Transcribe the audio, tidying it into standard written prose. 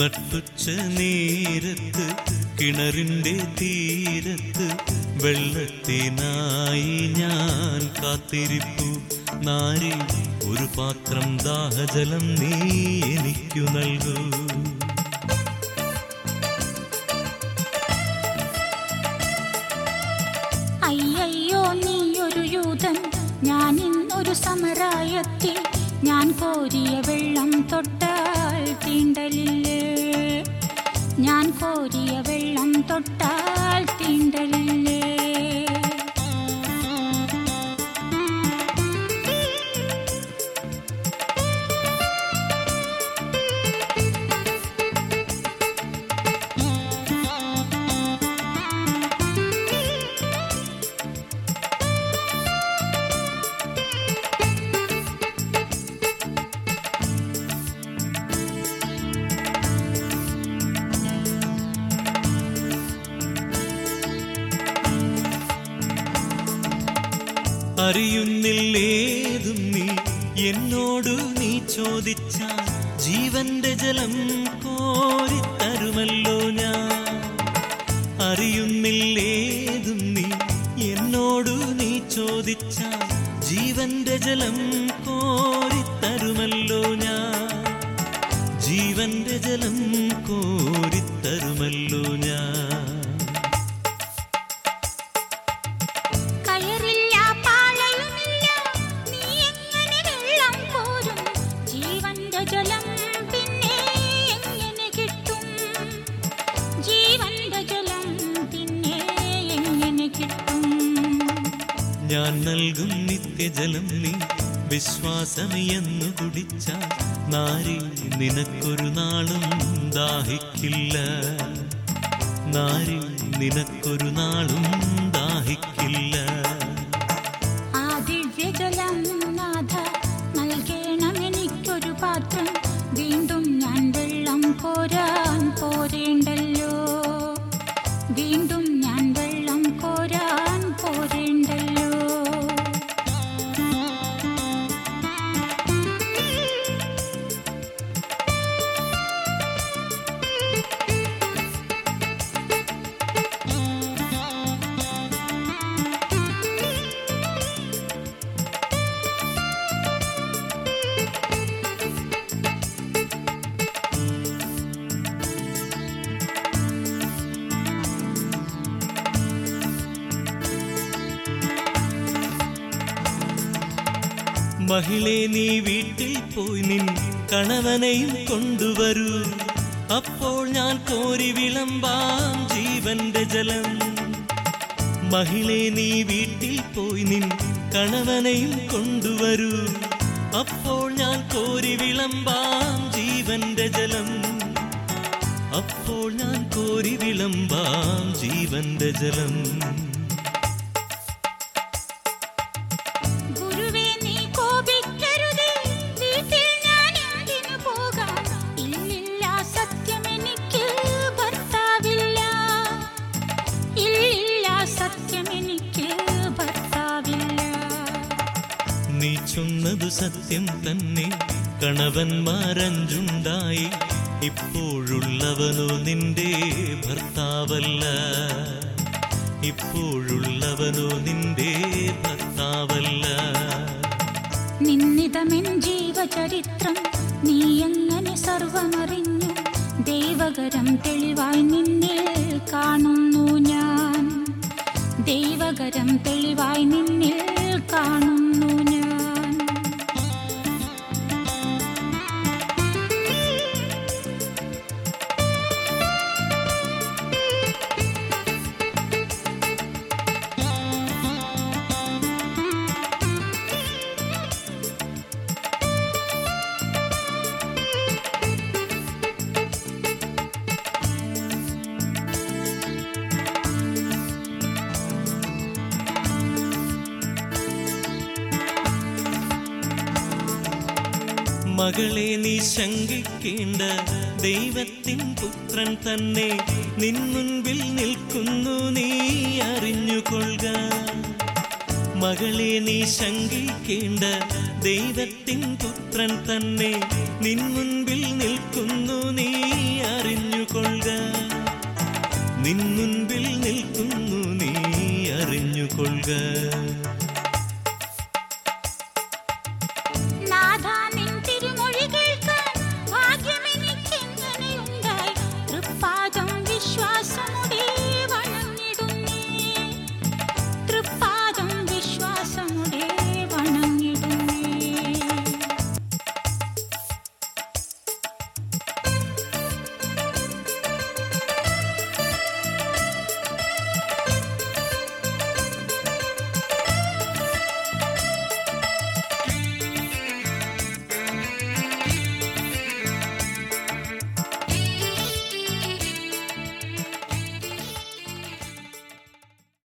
നട്ടുച്ച നേരത്ത് കിണറിൻ്റെ തീരത്ത് വെള്ളത്തിനായി ഞാൻ കാത്തിരിപ്പു. നാരി ഒരു പാത്രം ദാഹജലം നീ എനിക്കു നൽകൂ. അയ്യോ നീയൊരു യൂതൻ, ഞാൻ ഇന്നൊരു സമരായത്തിൽ. ഞാൻ കോരിയ വെള്ളം തൊട്ടാൽ തീണ്ടലില്ലേ? ഞാൻ കോരിയ വെള്ളം തൊട്ടാൽ തീണ്ടലില്ലേ? അറിയുന്നില്ലേതും നീ എന്നോടു നീ ചോദിച്ചാൽ ജീവന്റെ ജലം കോരിത്തരുമല്ലോ ഞാൻ. അറിയുന്നില്ലേതും നീ എന്നോടു നീ ചോദിച്ചാൽ ജീവന്റെ ജലം കോരിത്തരുമല്ലോ ഞാൻ. ജീവന്റെ ജലം കോരിത്തരുമല്ലോ ഞാൻ. ഞാൻ നൽകും നിത്യജലം നീ വിശ്വാസമെന്നു കുടിച്ചാൽ നാരി നിനക്കൊരു നാളും ദാഹിക്കില്ല. നാരി നിനക്കൊരു നാളും ദാഹിക്കില്ല. ആ ദിവ്യജലം നാഥ നൽകണം എനിക്കൊരു പാത്രം. വീണ്ടും ഞാൻ വെള്ളം കോരാൻ പോരേണ്ടല്ലോ. വീണ്ടും ഞാൻ വെള്ളം കോരാൻ പോരേണ്ടല്ലോ. മഹിളേ നീ വീട്ടിൽ പോയി നിൻ കണവനെയും കൊണ്ടുവരൂ. അപ്പോൾ ഞാൻ കോരി വിളമ്പാം ജീവന്റെ ജലം. മഹിളേ നീ വീട്ടിൽ പോയി നിൻ കണവനെയും കൊണ്ടുവരൂ. അപ്പോൾ ഞാൻ കോരി വിളമ്പാം ജീവന്റെ ജലം. അപ്പോൾ ഞാൻ കോരി വിളമ്പാം ജീവന്റെ ജലം. നീ ചൊന്നതു സത്യം തന്നെ, കണവന്മാരഞ്ചുണ്ടായി. ഇപ്പോഴുള്ളവനോ നിന്റെ ഭർത്താവല്ല. ഇപ്പോഴുള്ളവനോ നിന്റെ ഭർത്താവല്ല. നിന്നിതമെൻ ജീവചരിത്രം നീ എങ്ങനെ സർവമറിഞ്ഞു. ദൈവകരം തെളിവായി നിന്നിൽ കാണുന്നു ഞാൻ. ദൈവകരം തെളിവായി നിന്നിൽ കാണുന്നു ഞാൻ. മകളെ നീ ശങ്കിക്കേണ്ട, ദൈവത്തിൻ പുത്രൻ തന്നെ നിൻ മുൻപിൽ നിൽക്കുന്നു, നീ അറിഞ്ഞുകൊള്ളുക. മകളെ നീ ശങ്കിക്കേണ്ട, ദൈവത്തിൻ പുത്രൻ തന്നെ നിൻ മുൻപിൽ നിൽക്കുന്നു, നീ കൊള്ളുക.